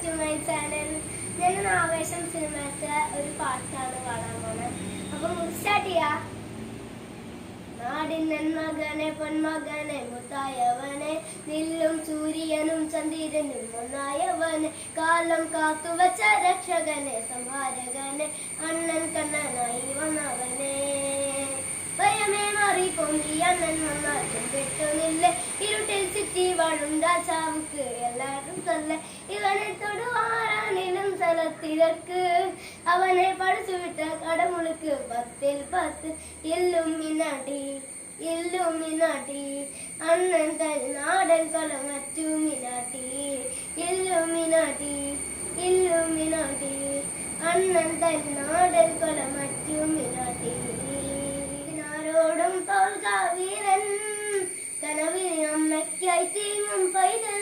To my channel. ഞാൻ ആവേശം സിനിമത്തെ ഒരു പാട്ടാണ് പാടാൻ പോണത്. അപ്പൊ സ്റ്റാർട്ട് ചെയ്യാം. നാടിൻ നന്മകനെ പൊന്മകനെ മുത്തായവനെ നില്ലും സൂര്യനും ചന്ദ്രനും ഒന്നായവനെ കാലം കാത്തുവച്ച രക്ഷകനെ സംഹാരകനെ അണ്ണൻ കണ്ണനായി വന്നവനെ ഭയമേ മാറി പൊങ്ങി അണ്ണൻ വന്നാലും പെട്ടുന്നില്ല ഇരുട്ടിൽ ചുറ്റി വാഴും രാജാവുക്ക് എല്ലാവരും തല്ല ഇവനെ തൊടുവാറാനിലും സ്ഥലത്തിരക്ക് അവനെ പഠിച്ചുവിട്ട കടമുളുക്ക് 10ൽ 10 ഇല്ലുമിനാട്ടി ഇല്ലുമിനാട്ടി അണ്ണൻ നാടൻ കൊലമറ്റു മിനാട്ടി ഇല്ലുമിനാട്ടി ഇല്ലുമിനാട്ടി അണ്ണൻ നാടൻ കൊലമറ്റു മിനാട്ടി ോടും തോൽക വീരൻ കനവിന് അമ്മയ്ക്കായി തീങ്ങും പൈതൽ